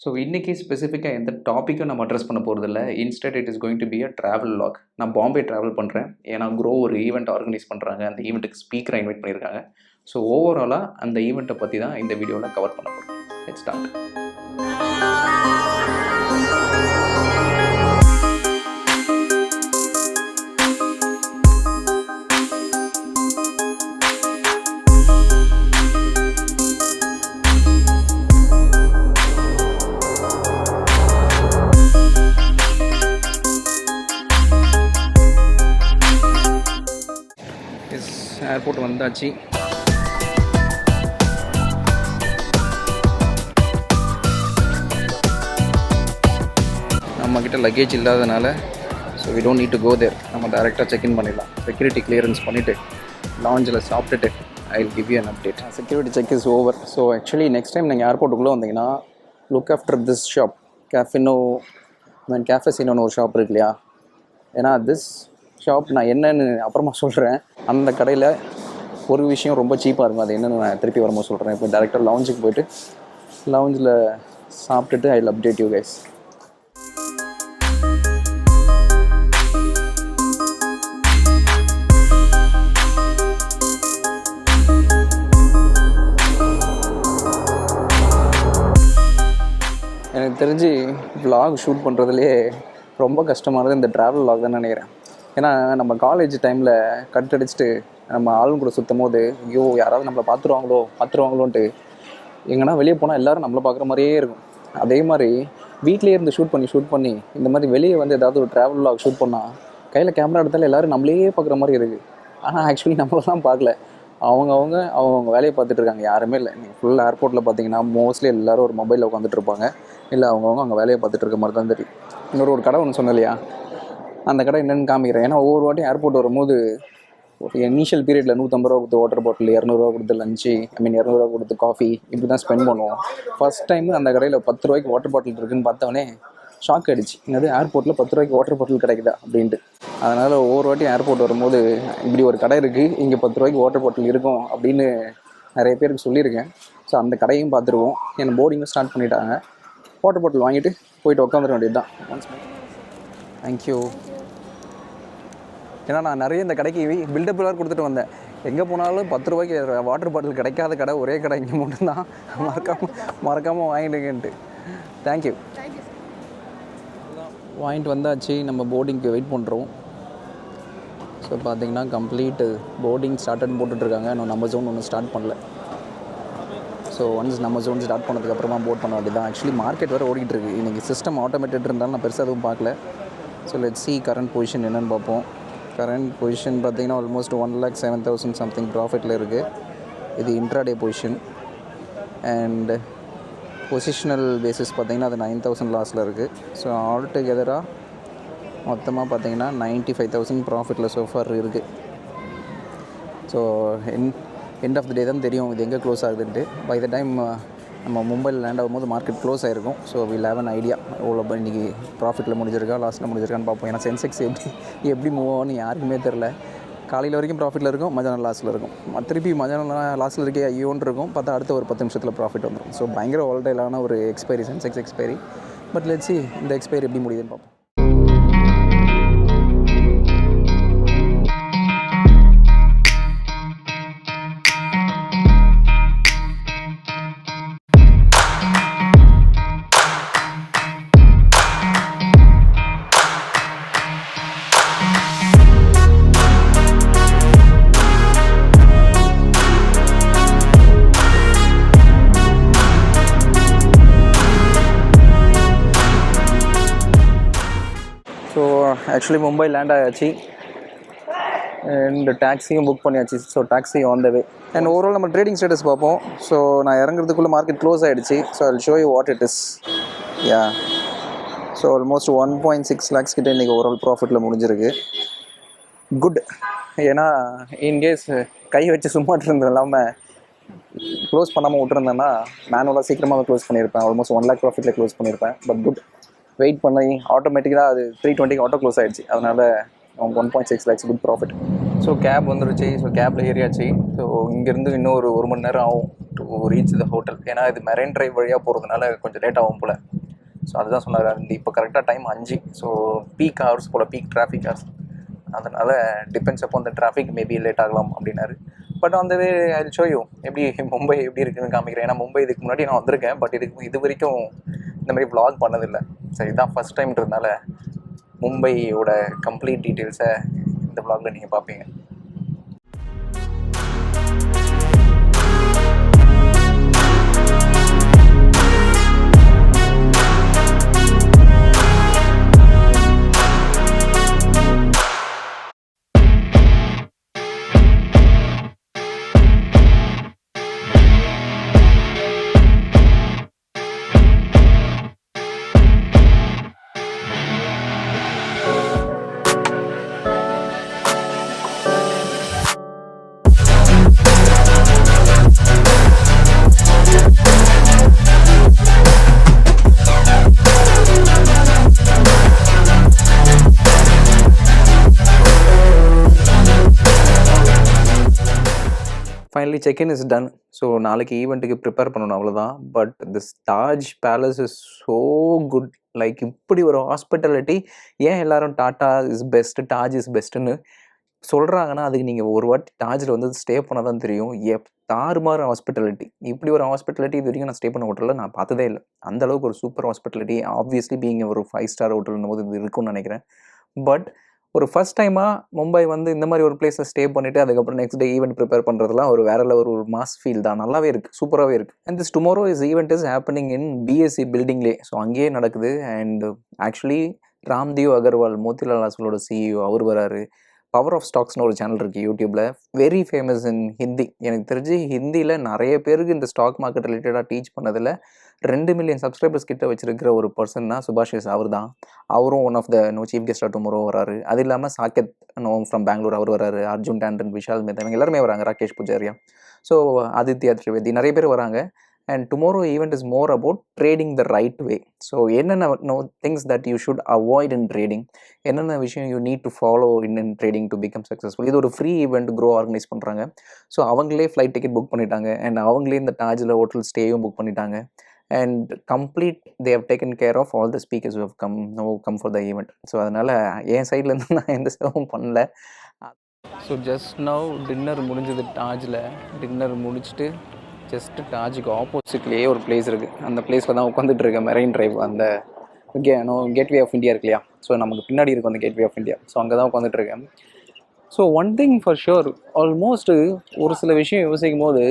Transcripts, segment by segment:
So இன்றைக்கி ஸ்பெசிஃபிக்காக எந்த டாப்பிக்கும் நம்ம அட்ரஸ் பண்ண போகிறதில்ல. Instead it is going to be a travel log. நான் பாம்பே ட்ராவல் பண்ணுறேன். ஏன்னா க்ரோ ஒரு ஈவெண்ட் ஆர்கனைஸ் பண்ணுறாங்க. அந்த ஈவெண்ட்டுக்கு ஸ்பீக்கரை இன்வைட் பண்ணியிருக்காங்க. ஸோ ஓவராலாக அந்த ஈவெண்ட்டை பற்றி தான் இந்த வீடியோவில் கவர் பண்ண போகிறோம். Let's start. ஏர்போர்ட் வந்தாச்சு. நம்மக்கிட்ட லக்கேஜ் இல்லாதனால so we don't need to go there. நம்ம டேரெக்டாக செக்இன் பண்ணிடலாம். செக்யூரிட்டி கிளியரன்ஸ் பண்ணிவிட்டு லாஞ்சில் சாப்பிட்டுட்டு I will give you an update. Security check is over. So actually next time நீங்கள் ஏர்போர்ட்டுக்குள்ளே வந்தீங்கன்னா லுக் ஆஃப்டர் திஸ் ஷாப். கேஃபெசினோன்னு ஒரு ஷாப் இருக்கு இல்லையா? ஏன்னா திஸ் ஷாப் நான் என்னென்னு அப்புறமா சொல்கிறேன். அந்த கடையில் ஒரு விஷயம் ரொம்ப சீப்பாக இருக்கும். அது என்னென்னு நான் திருப்பி வரும்போது சொல்கிறேன். இப்போ டேரெக்டாக லவுஞ்சுக்கு போய்ட்டு லவுஞ்சில் சாப்பிட்டுட்டு I will update you guys. எனக்கு தெரிஞ்சு விலாக் ஷூட் பண்ணுறதுலேயே ரொம்ப கஷ்டமானது இந்த ட்ராவல் விலாக் தான் நினைக்கிறேன். ஏன்னா நம்ம காலேஜ் டைமில் கட் அடிச்சுட்டு நம்ம ஆளுங்க கூட சுற்றும் போது ஐயோ யாராவது நம்மளை பார்த்துருவாங்களோன்ட்டு எங்கன்னா வெளியே போனால் எல்லோரும் நம்மளை பார்க்குற மாதிரியே இருக்கும். அதே மாதிரி வீட்டிலே இருந்து ஷூட் பண்ணி இந்த மாதிரி வெளியே வந்து ஏதாவது ஒரு ட்ராவல் விலாக் ஷூட் பண்ணால் கையில் கேமரா எடுத்தாலும் எல்லோரும் நம்மளே பார்க்குற மாதிரி இருக்குது. ஆனால் ஆக்சுவலி நம்மளெல்லாம் பார்க்கல. அவங்க வேலையை பார்த்துட்டு இருக்காங்க. யாருமே இல்லை. நீங்கள் ஃபுல் ஏர்போர்ட்டில் பார்த்தீங்கன்னா மோஸ்ட்லி எல்லோரும் ஒரு மொபைலில் உட்காந்துட்டு இருப்பாங்க. இல்லை அவங்க வேலையை பார்த்துட்டு இருக்க மாதிரி தான் தெரியும். ஒரு கடை ஒன்று சொன்னேன் இல்லையா, அந்த கடை என்னென்னு காமிக்கிறேன். ஏன்னா ஒவ்வொரு வாட்டியும் ஏர்போர்ட் வரும்போது ஒரு இனிஷியல் பீரியடில் 150 ரூபா கொடுத்து வாட்டர் பாட்டில், 200 ரூபா கொடுத்து லஞ்சு, 200 ரூபா கொடுத்து காஃபி, இப்படி தான் ஸ்பெண்ட் பண்ணுவோம். ஃபஸ்ட் டைம் அந்த கடையில் 10 ரூபாய்க்கு வாட்டர் பாட்டில் இருக்குதுன்னு பார்த்தவொடனே ஷாக் ஆகிடுச்சு. என்னது ஏர்போர்ட்டில் 10 ரூபாய்க்கு வாட்டர் பாட்டில் கிடைக்குதா அப்படின்ட்டு. அதனால் ஒவ்வொரு வாட்டியும் ஏர்போர்ட் வரும்போது இப்படி ஒரு கடை இருக்குது, இங்கே 10 ரூபாய்க்கு வாட்டர் பாட்டில் இருக்கும் அப்படின்னு நிறைய பேருக்கு சொல்லியிருக்கேன். ஸோ அந்த கடையும் பார்த்துருவோம். என் போர்டிங்கும் ஸ்டார்ட் பண்ணிட்டாங்க. வாட்டர் பாட்டில் வாங்கிட்டு போயிட்டு உட்காந்துட வேண்டியது தான். தேங்க்யூ. ஏன்னா நான் நிறைய இந்த கடைக்கு பில்டப் எல்லோரும் கொடுத்துட்டு வந்தேன். எங்கே போனாலும் 10 ரூபாய்க்கு வாட்டர் பாட்டில் கிடைக்காத கடை ஒரே கடை இங்கே மட்டும்தான். மறக்காமல் வாங்கிட்டுங்கன்ட்டு. தேங்க்யூ. வாங்கிட்டு வந்தாச்சு. நம்ம போர்டிங்க்கு வெயிட் பண்ணுறோம். ஸோ பார்த்தீங்கன்னா கம்ப்ளீட்டு போர்டிங் ஸ்டார்ட்னு போட்டுட்ருக்காங்க. இன்னும் நம்ம ஜோன் ஒன்றும் ஸ்டார்ட் பண்ணல. ஸோ ஒன்ஸ் நம்ம ஜோன் ஸ்டார்ட் பண்ணதுக்கப்புறமா போட் பண்ண வேண்டியது தான். ஆக்சுவலி மார்க்கெட் வேறு ஓடிட்டுருக்கு. இன்றைக்கி சிஸ்டம் ஆட்டோமேட்டட் இருந்தாலும் நான் பெருசாக எதுவும் பார்க்கல. So let's see current position என்னென்னு பார்ப்போம். கரண்ட் பொசிஷன் பார்த்தீங்கன்னா ஆல்மோஸ்ட் 1,07,000 சம்திங் ப்ராஃபிட்டில் இருக்குது. இது intraday position. And positional basis பார்த்தீங்கன்னா அது 9,000 லாஸில் இருக்குது. ஸோ ஆல் டுகெதராக மொத்தமாக பார்த்தீங்கன்னா 95,000 ப்ராஃபிட்டில் சோஃபார் இருக்குது. ஸோ எண்ட் ஆஃப் த டே தான் தெரியும் இது எங்கே க்ளோஸ் ஆகுதுன்ட்டு. பை த டைம் நம்ம மும்பையில் லேண்ட் ஆகும்போது மார்க்கெட் க்ளோஸ் ஆகிருக்கும். So will have an idea எவ்வளோ இன்றைக்கி ப்ராஃபிட்டில் முடிஞ்சிருக்கா லாஸ்ட்டில் முடிஞ்சிருக்கான்னு பார்ப்போம். ஏன்னா சென்செக்ஸ் எப்படி மூவ் ஆகும்னு யாருக்குமே தெரில. காலையில் வரைக்கும் ப்ராஃபிட்டில் இருக்கும், மதியானம் லாஸில் இருக்கும். திருப்பி மதியானம் லாஸில் இருக்கே ஐயோன்னு இருக்கும். பார்த்தா அடுத்த ஒரு 10 நிமிஷத்தில் ப்ராஃபிட் வந்துடும். ஸோ பயங்கர வாலடைலான ஒரு expiry, Sensex expiry. But let's see இந்த எக்ஸ்பைரி எப்படி முடியுதுன்னு பார்ப்போம். ஸோ ஆக்சுவலி மும்பை லேண்ட் ஆயாச்சு. அண்ட் டாக்ஸியும் புக் பண்ணியாச்சு. So taxi on the way. And overall நம்ம ட்ரேடிங் ஸ்டேட்டஸ் பார்ப்போம். ஸோ நான் இறங்குறதுக்குள்ளே மார்க்கெட் க்ளோஸ் ஆகிடுச்சு. So I will show you what it is. Yeah, so almost 1.6 lakhs கிட்டே இன்றைக்கி ஓவரால் ப்ராஃபிட்டில் முடிஞ்சிருக்கு. குட். ஏன்னா இன்கேஸ் கை வச்சு சும்மாட்டு இருந்தது இல்லாமல் க்ளோஸ் பண்ணாமல் விட்டுருந்தேன்னா மேனுவலாக சீக்கிரமாக க்ளோஸ் பண்ணியிருப்பேன். ஆல்மோஸ்ட் 1 lakh ப்ராஃபிட்டில் க்ளோஸ் பண்ணியிருப்பேன். பட் குட், வெயிட் பண்ணி ஆட்டோமேட்டிக்காக அது 320 ஆட்டோ க்ளோஸ் ஆகிடுச்சு. அதனால் 1.6 lakhs good profit. So cab வந்துருச்சு. ஸோ கேப்பில் ஏறியாச்சு. ஸோ இங்கேருந்து இன்னும் ஒரு மணி நேரம் ஆகும் டு ரீச் த ஹோட்டல். ஏன்னா இது மெரைன் ட்ரைவ் வழியாக போகிறதுனால கொஞ்சம் லேட் ஆகும் போல். ஸோ அதுதான் சொன்னார். இப்போ கரெக்டாக டைம் 5. ஸோ பீக் ஹவர்ஸ் போல், பீக் டிராஃபிக் ஹவர்ஸ். அதனால் டிபெண்ட்ஸ் அப்போ அந்த டிராஃபிக் மேபி லேட் ஆகலாம் அப்படின்னாரு. பட் அந்த வே ஐ ஷோ யூ எப்படி மும்பை எப்படி இருக்குதுன்னு காமிக்கிறேன். ஏன்னா மும்பை இதுக்கு முன்னாடி நான் வந்திருக்கேன், பட் இது வரைக்கும் இந்த மாதிரி vlog பண்ணதில்லை. சரி, இதுதான் ஃபஸ்ட் டைம்ன்றதுனால மும்பையோட கம்ப்ளீட் டீட்டெயில்ஸை இந்த vlogல நீங்கள் பார்ப்பீங்க. Finally check in is done. So நாளைக்கு ஈவெண்ட்டுக்கு ப்ரிப்பேர் பண்ணணும், அவ்வளோதான். But this Taj palace is so good. Like இப்படி ஒரு ஹாஸ்பிட்டாலிட்டி ஏன் எல்லாரும் tata is best, Taj is பெஸ்ட்டுன்னு சொல்கிறாங்கன்னா அதுக்கு நீங்கள் ஒரு வாட்டி தாஜில் வந்து ஸ்டே பண்ணால் தான் தெரியும். தாறுமாறு ஹாஸ்பிட்டாலிட்டி. இப்படி ஒரு ஹாஸ்பிட்டாலிட்டி இது வரைக்கும் நான் ஸ்டே பண்ண ஹோட்டலில் நான் பார்த்ததே இல்லை. அந்தளவுக்கு ஒரு சூப்பர் ஹாஸ்பிட்டாலிட்டி. ஆப்வியஸ்லி பீயிங் ஒரு 5 ஸ்டார் ஹோட்டல்னும் போது இது இருக்கும்னு நினைக்கிறேன். பட் ஒரு ஃபஸ்ட் டைமாக மும்பை வந்து இந்த மாதிரி ஒரு பிளேஸில் ஸ்டே பண்ணிவிட்டு அதுக்கப்புறம் நெக்ஸ்ட் டே ஈவெண்ட் ப்ரிப்பேர் பண்ணுறதுலாம் ஒரு வேற ஒரு மாஸ் ஃபீல் தான். நல்லாவே இருக்குது, சூப்பராகவே இருக்குது. And this tomorrow event is happening in BSC பில்டிங்லே. ஸோ அங்கேயே நடக்குது. அண்ட் ஆக்சுவலி ராம்தேவ் அகர்வால், மோத்திலால் ஆஸ்வலோட சிஇஓ, அவர் வராரு. பவர் ஆஃப் ஸ்டாக்ஸ்னு ஒரு சேனல் இருக்குது யூடியூப்பில், வெரி ஃபேமஸ் இன் ஹிந்தி. எனக்கு தெரிஞ்சு ஹிந்தியில் நிறைய பேருக்கு இந்த ஸ்டாக் மார்க்கெட் ரிலேட்டடாக டீச் பண்ணதில் 2 மில்லியன் சப்ஸ்கிரைபர்ஸ் கிட்ட வச்சிருக்கிற ஒரு பர்சன் தான் சுபாஷிஸ். அவர் தான். அவரும் ஒன் ஆஃப் த சீஃப் கெஸ்டாக டுமாரோ வராரு. அது இல்லாமல் சாக்கெத் ஃப்ரம் பெங்களூர் அவர் வராரு. அர்ஜுன் டாண்டன், விஷால் மேத்தா, இவங்க எல்லாருமே வராங்க. ராகேஷ் புஜாரியா, ஸோ ஆதித்யா திரிவேதி, நிறைய பேர் வராங்க. And tomorrow event is more about trading the right way. So என்னென்ன things that you should avoid in trading, என்னென்ன விஷயம் you need to follow in trading to become successful. இது ஒரு ஃப்ரீ ஈவெண்ட் க்ரோ ஆர்கனைஸ் பண்ணுறாங்க. So அவங்களே flight ticket book பண்ணிட்டாங்க. And அவங்களே இந்த தாஜில் ஹோட்டல் ஸ்டேயும் புக் பண்ணிட்டாங்க. And complete they have taken care of all the speakers who have come for the event. So அதனால் என் சைட்லேருந்து நான் எந்த செலவும் பண்ணல. ஸோ ஜஸ்ட் நவ் டின்னர் முடிஞ்சது. தாஜில் டின்னர் முடிச்சுட்டு ஜஸ்ட்டு தாஜுக்கு ஆப்போசிட்லேயே ஒரு பிளேஸ் இருக்குது. அந்த பிளேஸில் தான் உட்காந்துட்டு இருக்கேன். மெரைன் ட்ரைவ், அந்த கேட்வே ஆஃப் இந்தியா இருக்கு இல்லையா? ஸோ நமக்கு பின்னாடி இருக்கும் அந்த கேட்வே ஆஃப் இந்தியா. ஸோ அங்கே தான் உட்காந்துட்டு இருக்கேன். So one thing for sure, almost ஒரு சில விஷயம் யோசிக்கும் போது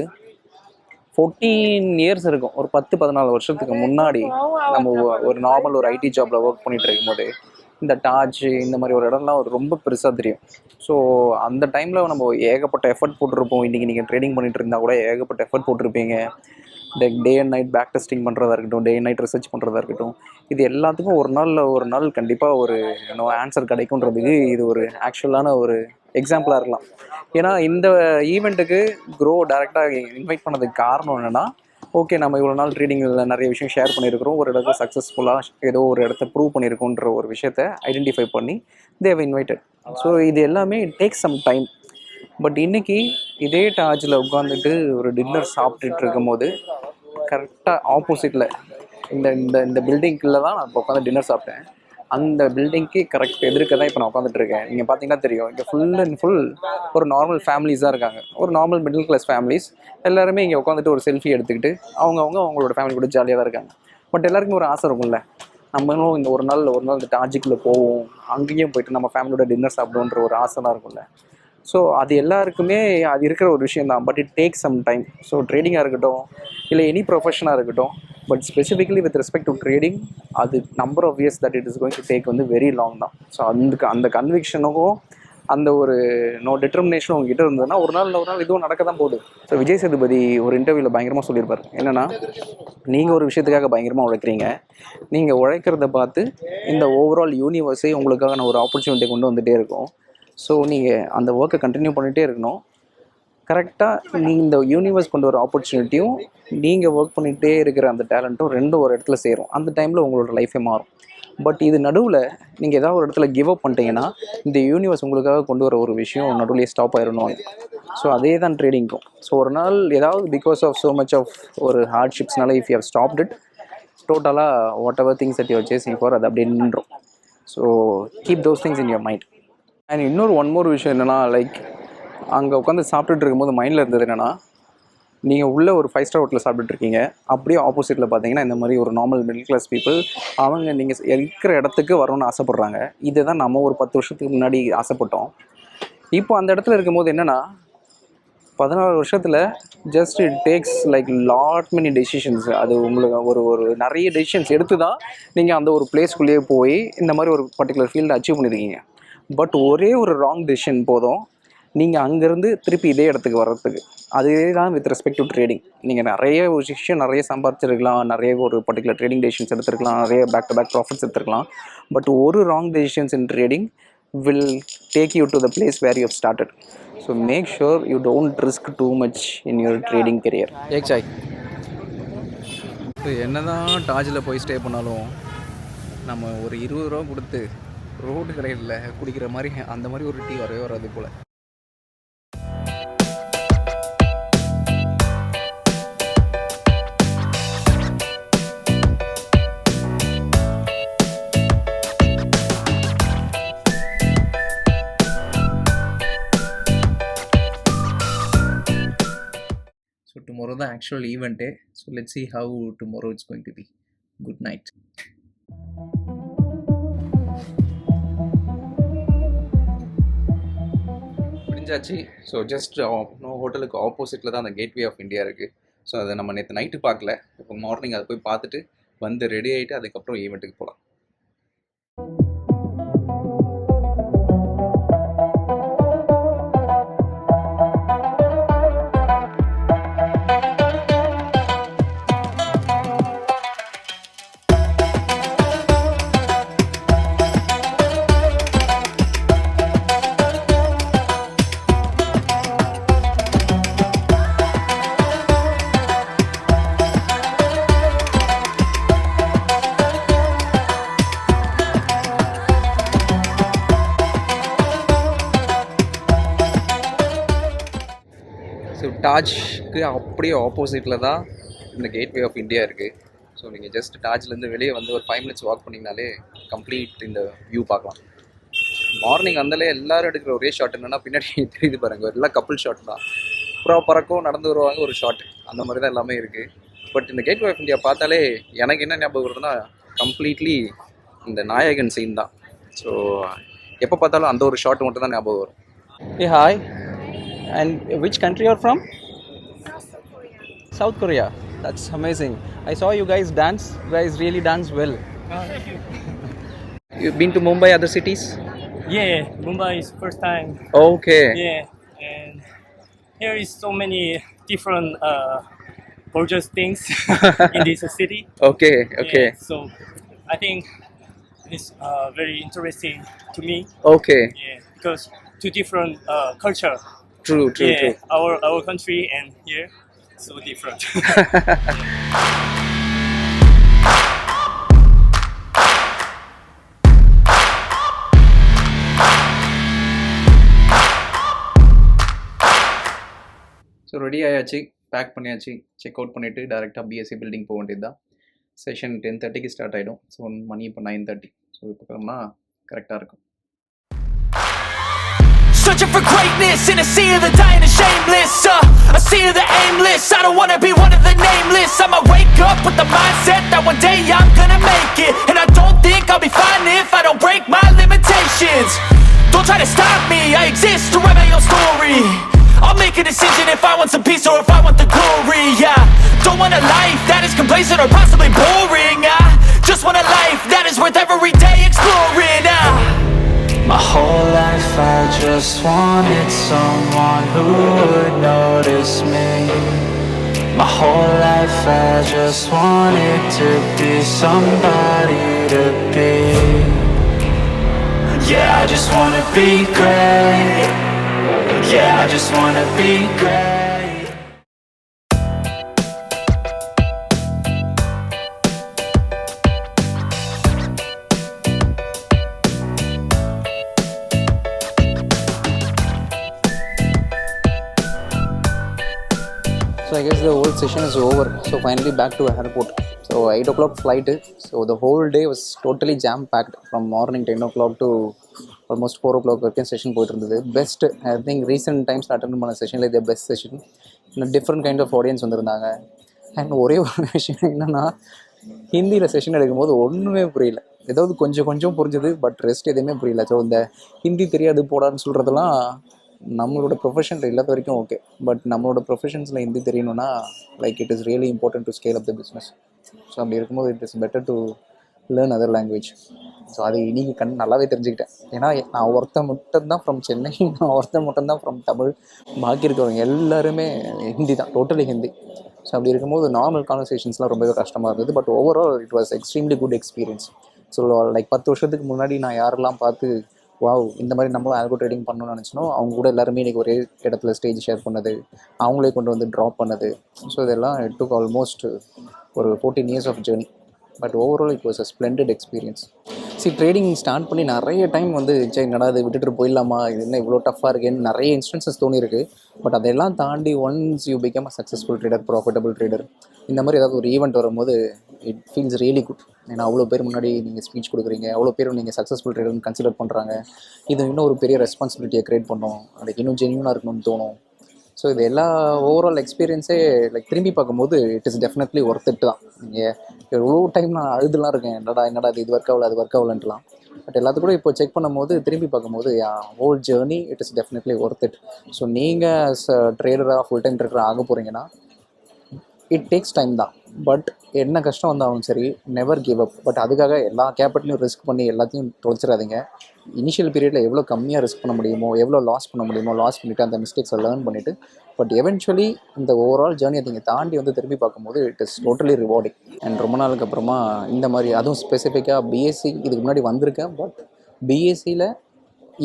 14 இயர்ஸ் இருக்கும், ஒரு 10-14 வருஷத்துக்கு முன்னாடி நம்ம ஒரு நார்மல் ஒரு ஐடி ஜாபில் ஒர்க் பண்ணிகிட்டு இருக்கும்போது இந்த தாஜ் இந்த மாதிரி ஒரு இடம்லாம் ரொம்ப பெருசாக தெரியும். ஸோ அந்த டைமில் நம்ம ஏகப்பட்ட எஃபர்ட் போட்டிருப்போம். இன்றைக்கி நீங்கள் ட்ரேடிங் பண்ணிகிட்டு இருந்தால் கூட ஏகப்பட்ட எஃபர்ட் போட்டிருப்பீங்க. Day and night backtesting பண்ணுறதா இருக்கட்டும், டே அண்ட் நைட் ரிசர்ச் பண்ணுறதா இருக்கட்டும், இது எல்லாத்துக்கும் ஒரு நாள் கண்டிப்பாக ஒரு ஆன்சர் கிடைக்குன்றதுக்கு இது ஒரு ஆக்சுவலான ஒரு எக்ஸாம்பிளாக இருக்கலாம். ஏன்னா இந்த ஈவெண்ட்டுக்கு க்ரோ டேரெக்டாக இன்வைட் பண்ணதுக்கு காரணம் என்னென்னா, ஓகே நம்ம இவ்வளோ நாள் ட்ரேடிங்கில் நிறைய விஷயம் ஷேர் பண்ணியிருக்கிறோம், ஒரு இடத்துல சக்ஸஸ்ஃபுல்லாக ஏதோ ஒரு இடத்த ப்ரூவ் பண்ணியிருக்கோன்ற ஒரு விஷயத்தை ஐடென்டிஃபை பண்ணி தேவ் இன்வைட்டட். ஸோ இது எல்லாமே it takes some time. But இன்றைக்கி இதே தாஜில் உட்காந்துட்டு ஒரு டின்னர் சாப்பிட்டுட்டு இருக்கும்போது கரெக்டாக ஆப்போசிட்டில் இந்த இந்த இந்த பில்டிங்கில் தான் நான் இப்போ உட்காந்து டின்னர் சாப்பிட்டேன். அந்த பில்டிங்க்கு கரெக்ட் எதிர்க்க தான் இப்போ நான் உட்காந்துட்டு இருக்கேன். நீங்கள் பார்த்தீங்கன்னா தெரியும், இங்கே ஃபுல் அண்ட் ஃபுல் ஒரு நார்மல் ஃபேமிலிஸ் தான் இருக்காங்க. ஒரு நார்மல் மிடில் கிளாஸ் ஃபேமிலிஸ் எல்லாருமே இங்கே உட்காந்துட்டு ஒரு செல்ஃபி எடுத்துக்கிட்டு அவங்களோட ஃபேமிலி கூட ஜாலியாக தான் இருக்காங்க. பட் எல்லாருக்குமே ஒரு ஆசை இருக்கும்ல, நம்மளும் இந்த ஒரு நாள் இந்த தாஜுக்குள்ளே போவோம், அங்கேயும் போய்ட்டு நம்ம ஃபேமிலியோட டின்னர் சாப்பிடுவோன்ற ஒரு ஆசைலாம் இருக்கும்ல. ஸோ அது எல்லாருக்குமே அது இருக்கிற ஒரு விஷயம் தான். But it takes some time. So ட்ரேடிங்காக இருக்கட்டும், இல்லை எனி ப்ரொஃபஷனாக இருக்கட்டும், but specifically with respect to trading, அது number of years that it is going to take very long தான். ஸோ அந்த கன்விக்ஷனுக்கும் அந்த ஒரு டிட்டர்மினேஷனும் உங்ககிட்ட இருந்ததுன்னா ஒரு நாள் இதுவும் நடக்க தான் போகுது. ஸோ விஜய் சேதுபதி ஒரு இன்டர்வியூவில் பயங்கரமாக சொல்லியிருப்பார். என்னென்னா, நீங்கள் ஒரு விஷயத்துக்காக பயங்கரமாக உழைக்கிறீங்க, நீங்கள் உழைக்கிறத பார்த்து இந்த ஓவரால் யூனிவர்ஸே உங்களுக்காக ஒரு ஆப்பர்ச்சுனிட்டி கொண்டு வந்துகிட்டே இருக்கும். ஸோ நீங்கள் அந்த ஒர்க்கை கண்டினியூ பண்ணிகிட்டே இருக்கணும். கரெக்டாக இந்த யூனிவர்ஸ் கொண்டு வர ஆப்பர்ச்சுனிட்டியும் நீங்கள் ஒர்க் பண்ணிகிட்டே இருக்கிற அந்த டேலண்ட்டும் ரெண்டும் ஒரு இடத்துல சேரும். அந்த டைமில் உங்களோட லைஃபே மாறும். பட் இது நடுவில் நீங்கள் ஏதாவது ஒரு இடத்துல கிவ் அப் பண்ணிட்டீங்கன்னா இந்த யூனிவர்ஸ் உங்களுக்காக கொண்டு வர ஒரு விஷயம் நடுவுலேயே ஸ்டாப் ஆயிடணும். ஸோ அதே தான் ட்ரேடிங்க்கும். ஸோ ஒரு நாள் ஏதாவது because of so much of ஒரு ஹார்ட்ஷிப்ஸ்னால if you have stopped it, டோட்டலாக whatever things that you are chasing for அது அப்படியே நின்றோம். So keep those things in your mind. And இன்னொரு ஒன் மோர் விஷயம் என்னென்னா, லைக் அங்கே உட்காந்து சாப்பிட்டுட்டு இருக்கும்போது மைண்டில் இருந்தது என்னென்னா, நீங்கள் உள்ள ஒரு 5 ஸ்டார் ஹோட்டலில் சாப்பிட்டுருக்கீங்க, அப்படியே ஆப்போசிட்டில் பார்த்தீங்கன்னா இந்த மாதிரி ஒரு நார்மல் மிடில் கிளாஸ் பீப்புள், அவங்க நீங்கள் இருக்கிற இடத்துக்கு வரணும்னு ஆசைப்பட்றாங்க. இதை தான் நம்ம ஒரு 10 வருஷத்துக்கு முன்னாடி ஆசைப்பட்டோம். இப்போ அந்த இடத்துல இருக்கும்போது என்னென்னா, 16 வருஷத்தில் just it takes like lot many decisions. அது உங்களுக்கு ஒரு நிறைய டெசிஷன்ஸ் எடுத்து தான் நீங்கள் அந்த ஒரு பிளேஸ்க்குள்ளேயே போய் இந்த மாதிரி ஒரு பர்டிகுலர் ஃபீல்டை அச்சீவ் பண்ணியிருக்கீங்க. பட் ஒரே ஒரு ராங் டெசிஷன் போதும் நீங்கள் அங்கேருந்து திருப்பி இதே இடத்துக்கு வர்றதுக்கு. அதே தான் வித் ரெஸ்பெக்ட் டு ட்ரேடிங். நீங்கள் நிறைய ஒரு விஷயம் நிறைய சம்பாதிச்சிருக்கலாம், நிறைய ஒரு பர்டிகுலர் ட்ரேடிங் டெசிஷன்ஸ் எடுத்துருக்கலாம், நிறைய பேக் டு பேக் ப்ராஃபிட்ஸ் எடுத்துருக்கலாம். பட் ஒரு wrong decisions in trading will take you to the place where you have started. So make sure you don't risk too much in your trading career. Ek chai. So என்னதான் டாஜில் போய் stay பண்ணாலும் நம்ம ஒரு 20 ரூபா கொடுத்து road கடையில் குடிக்கிற மாதிரி அந்த மாதிரி ஒரு டீ வரவே வராது போல். So tomorrow the actual event day. So let's see how tomorrow it's going to be. Good night. முடிஞ்சாச்சு. ஸோ ஜஸ்ட் ஹோட்டலுக்கு ஆப்போசிட்டில் தான் அந்த கேட்வே ஆஃப் இந்தியா இருக்குது. ஸோ அதை நம்ம நேற்று நைட்டு பார்க்கல, இப்போ மார்னிங் அதை போய் பார்த்துட்டு வந்து ரெடி ஆகிட்டு அதுக்கப்புறம் ஈவெண்ட்டுக்கு போகலாம். ஸோ டாஜ்க்கு அப்படியே ஆப்போசிட்டில் தான் இந்த கேட்வே ஆஃப் இந்தியா இருக்குது. ஸோ நீங்கள் ஜஸ்ட் டாஜ்லேருந்து வெளியே வந்து ஒரு 5 minutes வாக் பண்ணிங்கனாலே கம்ப்ளீட் இந்த வியூ பார்க்கலாம். மார்னிங் வந்தாலே எல்லோரும் எடுக்கிற ஒரே ஷாட் என்னென்னா பின்னாடி தெரியுது பாருங்கள், எல்லாம் கப்புள் ஷாட் தான். அப்புறம் பறக்கும் நடந்து வருவாங்க ஒரு ஷாட், அந்த மாதிரி தான் எல்லாமே இருக்குது. பட் இந்த கேட்வே ஆஃப் இந்தியா பார்த்தாலே எனக்கு என்ன ஞாபகம் வருதுன்னா கம்ப்ளீட்லி இந்த நாயகன் சீன் தான். ஸோ எப்போ பார்த்தாலும் அந்த ஒரு ஷாட் மட்டும் தான் ஞாபகம் வரும். ஏ hi. And which country you're from? South Korea. That's amazing. I saw you guys dance. You guys really dance well. Thank you. You've been to Mumbai, other cities? Yeah, Mumbai is first time. Okay. Yeah, and here is so many different gorgeous things in this city. Okay, okay. Yeah, so I think it's very interesting to me. Okay. Yeah, because two different culture. True, true, Yeah, true. our country and here so different. So ready ஆயாச்சு, back பண்ணியாச்சு, check out பண்ணிவிட்டு டேரெக்டாக BSc building போக வேண்டியது தான். Session 10:30க்கு start ஆகிடும். So மணி இப்போ 9:30. So இப்போ கிளம்புனா கரெக்டாக இருக்கும். Searching for greatness in a sea of the dying and shameless, a sea of the aimless. I don't wanna be one of the nameless. I'ma wake up with the mindset that one day I'm gonna make it, and I don't think I'll be fine if I don't break my limitations. Don't try to stop me, I exist to write my own story. I'll make a decision if I want some peace or if I want the glory. Yeah, don't want a life that is complacent or possibly boring. I just want a life that is worth every day exploring. My whole life I just wanted someone who would notice me. My whole life I just wanted to be somebody to be. Yeah, I just wanna be great. Yeah, I just wanna be great. I guess the whole session is over. So finally back to airport. So 8 o'clock flight. So the whole day was totally jam packed from morning 10 o'clock to almost 4 o'clock வரைக்கும் session போயிட்டு இருந்தது. Best I think recent times attend பண்ண செஷனில் இது best session. இன்னும் different kind of audience வந்திருந்தாங்க. And ஒரே ஒரு விஷயம் என்னென்னா, ஹிந்தியில் செஷன் எடுக்கும்போது ஒன்றுமே புரியல. ஏதாவது கொஞ்சம் கொஞ்சம் புரிஞ்சுது, பட் ரெஸ்ட் எதுவுமே புரியல. ஸோ இந்த ஹிந்தி தெரியாது போடான்னு சொல்கிறதெல்லாம் நம்மளோட ப்ரொஃபஷனில் இல்லாத வரைக்கும் ஓகே, பட் நம்மளோட ப்ரொஃபஷன்ஸில் ஹிந்தி தெரியணும்னா like it is really important to scale up the business. So அப்படி இருக்கும்போது it is better to learn other language. So அது இன்றைக்கி நல்லாவே தெரிஞ்சுக்கிட்டேன். ஏன்னா நான் ஒருத்தன் மட்டும்தான் ஃப்ரம் சென்னை, நான் ஒருத்தன் மட்டும்தான் ஃப்ரம் தமிழ், பாக்கி இருக்கிறவங்க எல்லாருமே ஹிந்தி தான், டோட்டலி ஹிந்தி. ஸோ அப்படி இருக்கும்போது நார்மல் கான்வர்சேஷன்ஸ்லாம் ரொம்பவே கஷ்டமாக இருந்தது. But overall it was extremely good experience. So like 10 வருஷத்துக்கு முன்னாடி நான் யாரெல்லாம் பார்த்து வாவ் இந்த மாதிரி நம்மளும் ஆல்கோ ட்ரேடிங் பண்ணணும்னு நினச்சினோ, அவங்க கூட எல்லாருமே இன்றைக்கி ஒரே இடத்துல ஸ்டேஜ் ஷேர் பண்ணது, அவங்களே கொண்டு வந்து ட்ராப் பண்ணது. ஸோ இதெல்லாம் இட் டுக் ஆல்மோஸ்ட் ஒரு 14 years of journey. But overall it was a splendid experience. Trading start பண்ணி நிறைய டைம் வந்து என்னடா இது விட்டுட்டு போயிடலாமா, இது என்ன இவ்வளோ டஃப்பாக இருக்கேன்னு நிறைய இன்ஸ்டன்சஸ் தோணியிருக்கு. பட் அதெல்லாம் தாண்டி once you become a successful trader, profitable trader, இந்த மாதிரி ஏதாவது ஒரு ஈவெண்ட் வரும்போது இட் ஃபீல்ஸ் ரியலி குட். ஏன்னா அவ்வளோ பேர் முன்னாடி நீங்கள் ஸ்பீச் கொடுக்குறீங்க, அவ்வளோ பேர் நீங்கள் சக்ஸஸ்ஃபுல் ட்ரேடர்னு கன்சிடர் பண்ணுறாங்க. இது இன்னும் ஒரு பெரிய ரெஸ்பான்சிபிலிட்டியை க்ரியேட் பண்ணோம், அதுக்கு இன்னும் ஜென்யூனாக இருக்கணும்னு தோணும். ஸோ இது எல்லா ஓவரால் எக்ஸ்பீரியன்ஸே லைக் திரும்பி பார்க்கும்போது it is definitely worth it தான். நீங்கள் எவ்வளோ டைம் நான் அழுதுலாம் இருக்கேன், என்னடா இது ஒர்க் ஆகல, அது ஒர்க் ஆகலன்ட்டுலாம். பட் எல்லாத்துக்கூட இப்போ செக் பண்ணும்போது திரும்பி பார்க்கும்போது whole journey it is definitely worth it. So நீங்கள் ட்ரேடராக ஃபுல் டைம் ட்ரேடராக ஆக போகிறீங்கன்னா இட் டேக்ஸ் டைம் தான். பட் என்ன கஷ்டம் வந்தாலும் சரி, நெவர் கிவ் அப். பட் அதுக்காக எல்லா கேபிட்டலையும் ரிஸ்க் பண்ணி எல்லாத்தையும் தொலைச்சிடாதீங்க. இனிஷியல் பீரியடில் எவ்வளோ கம்மியாக ரிஸ்க் பண்ண முடியுமோ, எவ்வளோ லாஸ் பண்ண முடியுமோ லாஸ் பண்ணிவிட்டு அந்த மிஸ்டேக்ஸை லேர்ன் பண்ணிவிட்டு, பட் எவென்ச்சுவலி இந்த ஓவரால் ஜேர்னியை நீங்கள் தாண்டி வந்து திரும்பி பார்க்கும்போது it is totally rewarding. And ரொம்ப நாளுக்கு அப்புறமா இந்த மாதிரி அதுவும் ஸ்பெசிஃபிக்காக பிஎஸ்சி இதுக்கு முன்னாடி வந்திருக்கேன். பட் பிஎஸ்சியில்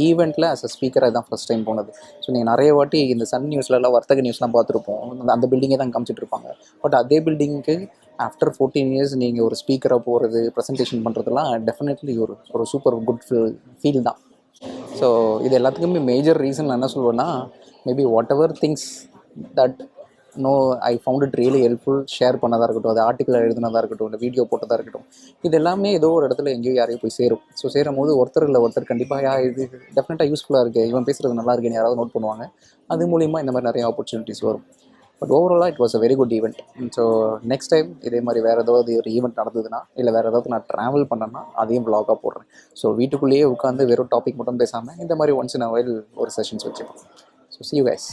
ஈவெண்ட்டில் ஆஸ் அ ஸ்பீக்கராக தான் ஃபஸ்ட் டைம் போனது. ஸோ நீங்கள் நிறைய வாட்டி இந்த சன் நியூஸ்லலாம் வர்த்தக நியூஸ்லாம் பார்த்துருப்போம், அந்த பில்டிங்கை தான் காமிச்சிட்டு இருப்பாங்க. பட் அதே பில்டிங்க்கு ஆஃப்டர் 14 years நீங்கள் ஒரு ஸ்பீக்கராக போகிறது, ப்ரெசன்டேஷன் பண்ணுறதுலாம் டெஃபினெட்லி ஒரு சூப்பர் குட் ஃபீல் தான். ஸோ இது எல்லாத்துக்குமே மேஜர் ரீசன் நான் என்ன சொல்லுவேன்னா, maybe whatever things that I found it really helpful, share பண்ணதாக இருக்கட்டும், அது ஆர்டிக்கல் எழுதுனதாக இருக்கட்டும், இல்லை வீடியோ போட்டதாக இருக்கட்டும், இது எல்லாமே ஏதோ ஒரு இடத்துல எங்கேயோ யாரையும் போய் சேரும். ஸோ சேரும் போது ஒருத்தர் கண்டிப்பாக இது டெஃபினட்டாக யூஸ்ஃபுல்லாக இருக்குது, இவன் பேசுகிறது நல்லா இருக்குன்னு யாராவது நோட் பண்ணுவாங்க. அது மூலிமா இந்த மாதிரி நிறைய ஆப்பர்ச்சுனிட்டிஸ் வரும். பட் ஓவராலாக it was a very good event. So next time இதே மாதிரி வேறு ஏதாவது ஒரு ஈவெண்ட் நடந்ததுன்னா, இல்லை வேறு ஏதாவது நான் ட்ராவல் பண்ணேன்னா அதையும் வ்ளாகாக போடுறேன். ஸோ வீட்டுக்குள்ளேயே உட்காந்து வெறும் டாபிக் மட்டும் பேசாமல் இந்த மாதிரி ஒன்ஸ் இன் அ வைல் ஒரு செஷன்ஸ் வச்சுப்போம். So see you guys.